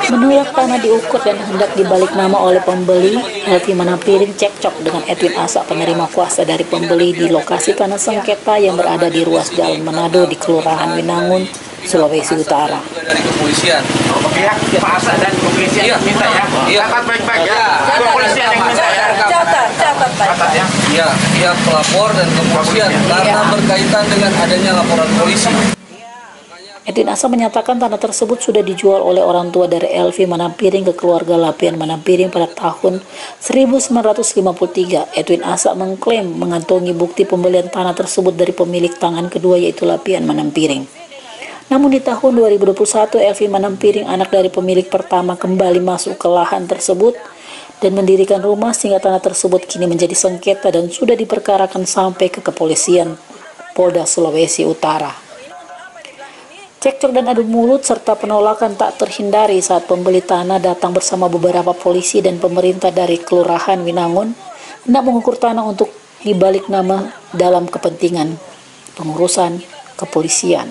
Menolak tanah diukur dan hendak dibalik nama oleh pembeli, Elvi Manampiring cekcok dengan Edwin Asa, penerima kuasa dari pembeli di lokasi tanah sengketa yang berada di ruas Jalan Manado di Kelurahan Winangun, Sulawesi Utara. Dari kepolisian. Pihak Pak Asa dan kepolisian minta ya. Catat baik-baik ya. Kepolisian yang minta ya. Catat ya. Iya, pihak pelapor dan kepolisian karena berkaitan dengan adanya laporan polisi. Edwin Asa menyatakan tanah tersebut sudah dijual oleh orang tua dari Elvi Manampiring ke keluarga Lapian Manampiring pada tahun 1953. Edwin Asa mengklaim mengantongi bukti pembelian tanah tersebut dari pemilik tangan kedua yaitu Lapian Manampiring. Namun di tahun 2021, Elvi Manampiring, anak dari pemilik pertama, kembali masuk ke lahan tersebut dan mendirikan rumah sehingga tanah tersebut kini menjadi sengketa dan sudah diperkarakan sampai ke kepolisian Polda Sulawesi Utara. Cekcok dan adu mulut serta penolakan tak terhindari saat pembeli tanah datang bersama beberapa polisi dan pemerintah dari Kelurahan Winangun hendak mengukur tanah untuk dibalik nama dalam kepentingan pengurusan kepolisian.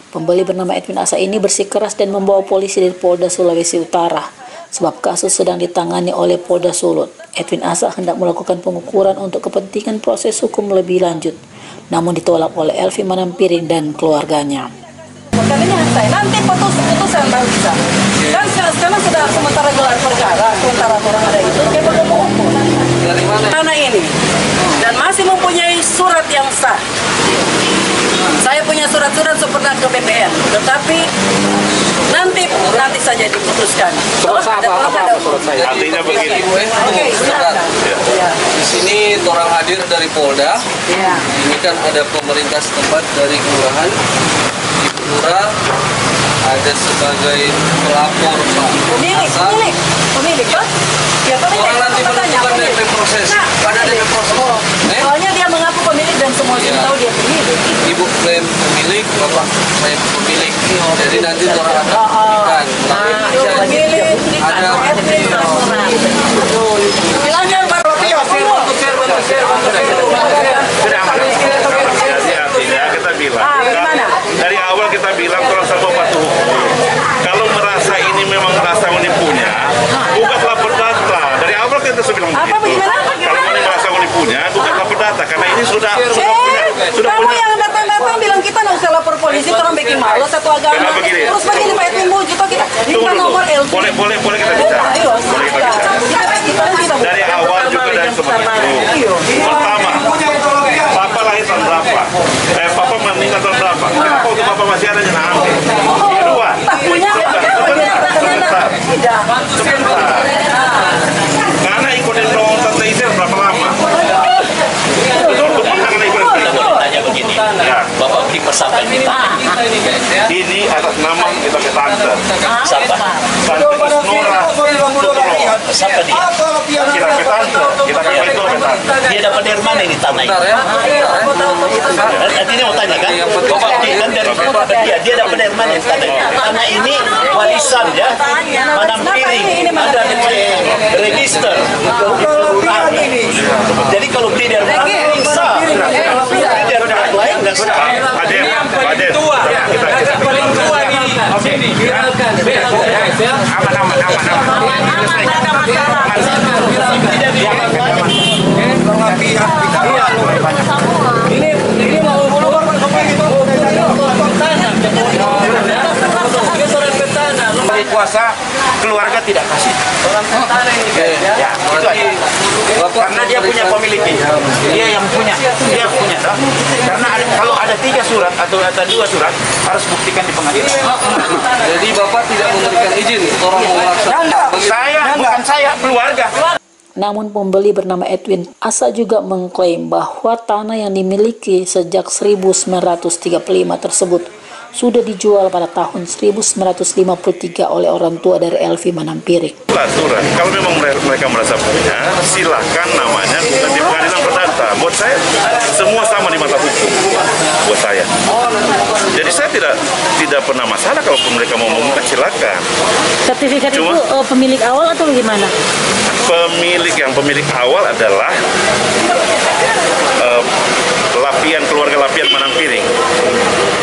Pembeli bernama Edwin Asa ini bersikeras dan membawa polisi dari Polda Sulawesi Utara sebab kasus sedang ditangani oleh Polda Sulut. Edwin Asa hendak melakukan pengukuran untuk kepentingan proses hukum lebih lanjut, namun ditolak oleh Elvi Manampiring dan keluarganya. Kali ini nanti putusan baru bisa. Kan sekarang sudah sementara gelar perkara, sementara orang ada itu, kita mau ukur Dari mana? tanah ini dan masih mempunyai surat yang sah. Saya punya surat-surat pernah ke BPN, tetapi nanti saja diputuskan. Surat apa surat saya? Artinya begini. Oke, silakan. Ya. Di sini orang hadir dari Polda. Ya. Ini kan ada pemerintah setempat dari kelurahan. Ibu Lurah ada sebagai pelapor Pak Asa. Pemilik kan? Ya, Orang nanti menentukan DP proses. Pada DP proses. Soalnya dia mengaku pemilik dan semua orang tahu dia pemilik. Ibu klaim pemilik, bapak klaim pemilik. Jadi nanti orang akan membuktikan. Ada Bilangnya baru Jadi artinya kita bilang, dari awal kita bilang kalau sama patuh hukum, kalau merasa ini memang merasa menipunya, bukanlah perdata. Dari awal kita sudah bilang begitu. Kalau ini merasa menipunya, bukanlah perdata, karena ini sudah kamu yang datang bilang kita nggak usah lapor polisi, orang bikin malu satu agama. Terus begini Pak Edwin Muji, kita nomor LP. Boleh kita bicara. Boleh kita bicara. Dari awal juga dan seperti itu. Pertama, Papa lahir tahun berapa? Papa meninggal tahun berapa? Kenapa waktu Papa masih ada yang ambil? Kedua, sebentar. Karena ikutin dong tante Isir berapa lama? Ya. Bapak beri persamaan di tanah. Ini atas nama kita ke tante. Siapa? Tante Isnora. Siapa dia? Kita ke tante. Kita ke itu ke tante. Dia dapat dari mana ini tanah ini? Artinya mau tanya kan? Bapak kan dari dia dapat dari mana ini tanah ini? Tanah ini warisan ya. Manampiring. Ada di register. Jadi kalau beli dari Manampiring sah. Dari orang lain nggak sah. Ada kita Paling tua ini. Oke, biarkan. Aman. Ini mau sebagai kuasa keluarga tidak kasih. Orang tanah ini Ya, itu aja. Karena dia punya pemiliknya. Dia yang punya. Dia punya. Karena kalau ada 3 surat atau ada 2 surat harus buktikan di pengadilan. Jadi Bapak tidak memberikan izin orang mau melaksanakan. Bukan saya, keluarga. Namun pembeli bernama Edwin Asa juga mengklaim bahwa tanah yang dimiliki sejak 1935 tersebut sudah dijual pada tahun 1953 oleh orang tua dari Elvi Manampiring. Aturan, kalau memang mereka merasa punya, silakan namanya bukan di pengadilan perdata. Buat saya, semua sama di mata hukum. Buat saya. Jadi saya tidak pernah masalah kalau mereka mau mengungkap, silakan. Sertifikat itu pemilik awal atau gimana? Pemilik awal adalah keluarga Lapian Manampiring.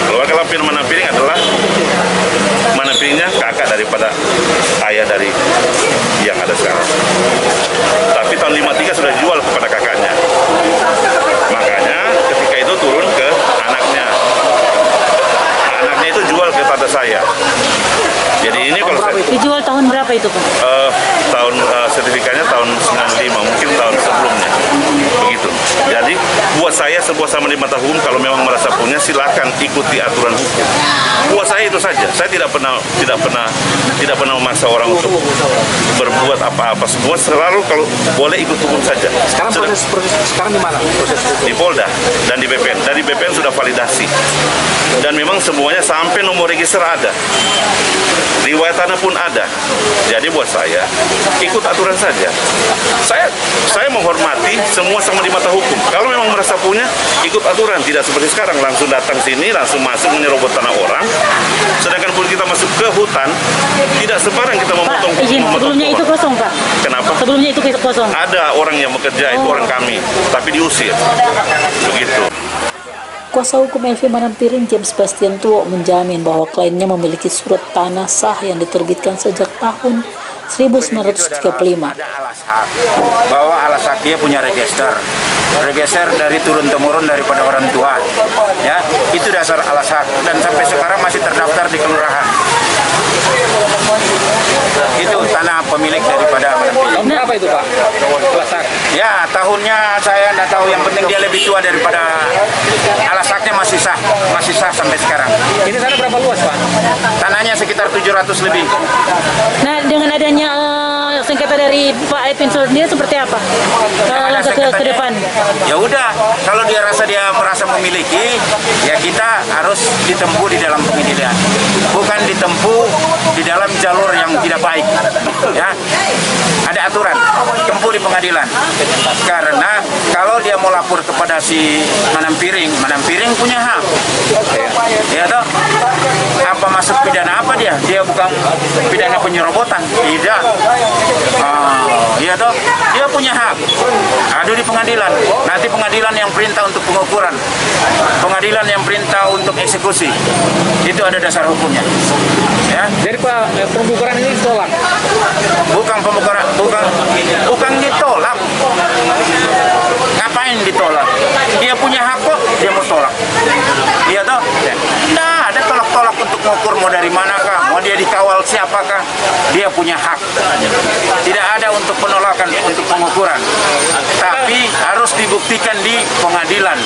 Keluarga Lapian Manampiring adalah Manampiringnya kakak daripada ayah dari yang ada sekarang. Tapi tahun 53 sudah dijual kepada kakaknya. Makanya ketika itu turun ke anaknya. Anaknya itu jual ke tante saya. Jadi ini kalau saya, Dijual tahun berapa itu, Pak? tahun sertifikatnya tahun 95, mungkin tahun sebelumnya. Begitu. Jadi buat saya sebuah sama di mata hukum, kalau memang merasa punya silakan ikuti aturan hukum. Buat saya itu saja. Saya tidak pernah memaksa orang untuk berbuat apa-apa. Semua selalu kalau boleh ikut hukum saja. Sekarang proses sekarang di mana? Proses Di Polda dan di BPN. Dari BPN sudah validasi. Dan memang semuanya sampai nomor register ada. Riwayat tanah pun ada. Jadi buat saya ikut aturan saja. Saya menghormati semua sama di mata hukum. Kalau memang merasa punya, ikut aturan. Tidak seperti sekarang langsung datang sini, langsung masuk menyerobot tanah orang. Sedangkan pun kita masuk ke hutan, tidak sembarang kita memotong. Pak, izin, sebelumnya itu kosong, Pak. Kenapa? Sebelumnya itu kosong. Ada orang yang bekerja, itu orang kami, tapi diusir. Begitu. Kuasa hukum Elvi Manampiring James Sebastian Tuo menjamin bahwa kliennya memiliki surat tanah sah yang diterbitkan sejak tahun 1935. Ada alas hak, bahwa alas hak dia punya register dari turun-temurun daripada orang tua, ya itu dasar alas hak, dan sampai sekarang masih terdaftar di kelurahan. Itu tanah pemilik daripada Manampiring. Tahun berapa itu Pak? Alas hak. Ya tahunnya saya tidak tahu, yang penting dia lebih tua daripada alas haknya masih sah sampai sekarang. Ini tanah berapa luas Pak? Tanahnya sekitar 700 lebih. Nah, dengan adanya sengketa dari Pak Edwin sendiri seperti apa? Langkah ke depan. Ya udah, kalau dia merasa memiliki, ya kita harus ditempuh di dalam pengadilan, bukan ditempuh di dalam jalur yang tidak baik. Ya, ada aturan, tempuh di pengadilan. Karena kalau dia mau lapor kepada si Manampiring punya hak. Ya toh, apa masuk pidana apa dia? Dia bukan pidana penyerobotan, tidak. Iya toh, dia punya hak. Adu di pengadilan. Nanti pengadilan yang perintah untuk pengukuran, pengadilan yang perintah untuk eksekusi. Itu ada dasar hukumnya. Ya. Jadi Pak, pembubaran ini ditolak? Bukan pembubaran, bukan ditolak. Ngapain ditolak? Dia punya hak kok, dia mau tolak. Iya toh? Nah, ada tolak-tolak untuk mengukur mau dari manakah, mau dia dikawal siapakah, dia punya hak. Tidak ada untuk penolakan untuk pengukuran, tapi harus dibuktikan di pengadilan.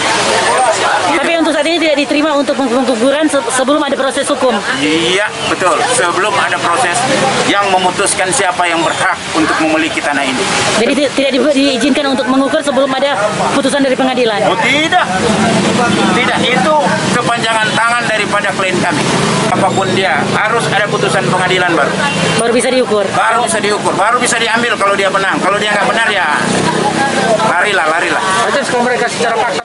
Tapi untuk saat ini tidak diterima untuk pengukuran sebelum ada proses hukum. Iya, betul. Sebelum ada proses yang memutuskan siapa yang berhak untuk memiliki tanah ini. Jadi tidak diizinkan untuk mengukur sebelum ada putusan dari pengadilan. Oh tidak, tidak, itu kepanjangan tangan daripada klien kami. Apapun dia harus ada putusan pengadilan Baru bisa diukur. baru bisa diambil kalau dia menang. Kalau dia nggak benar ya larilah. Terus kalau mereka secara paksa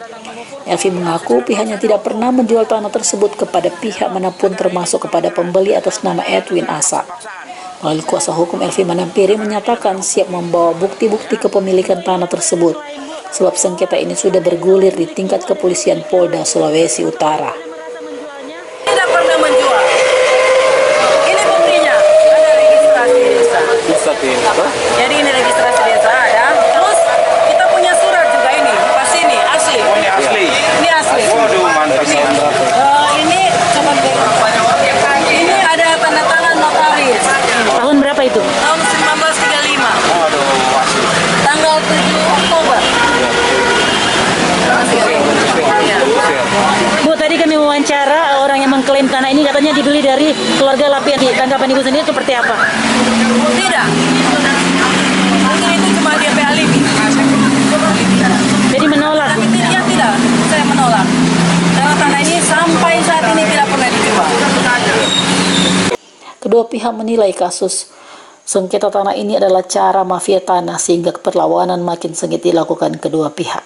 Elvi mengaku pihaknya tidak pernah menjual tanah tersebut kepada pihak manapun termasuk kepada pembeli atas nama Edwin Asa. Melalui kuasa hukum Elvi Manampiring menyatakan siap membawa bukti-bukti kepemilikan tanah tersebut sebab sengketa ini sudah bergulir di tingkat kepolisian Polda Sulawesi Utara. Tidak pernah menjual. Ini buktinya, ada registrasi desa. Jadi ini registrasi desa ada. Terus kita punya surat juga ini, pas ini asli. Ini asli. Ini asli. Waduh, mantap. Ini coba ini ada tanda tangan notaris. Tahun berapa itu? Tahun 1935. Tanggal 7 Oktober. Bu, tadi kami wawancara orang yang mengklaim tanah ini katanya dibeli dari keluarga Lapian. Tanggapan Ibu sendiri seperti apa? Tidak. Mungkin itu cuma dia alibi. Jadi menolak. Tapi tidak, saya menolak. Karena tanah ini sampai saat ini tidak pernah dijual. Kedua pihak menilai kasus sengketa tanah ini adalah cara mafia tanah sehingga perlawanan makin sengit dilakukan kedua pihak.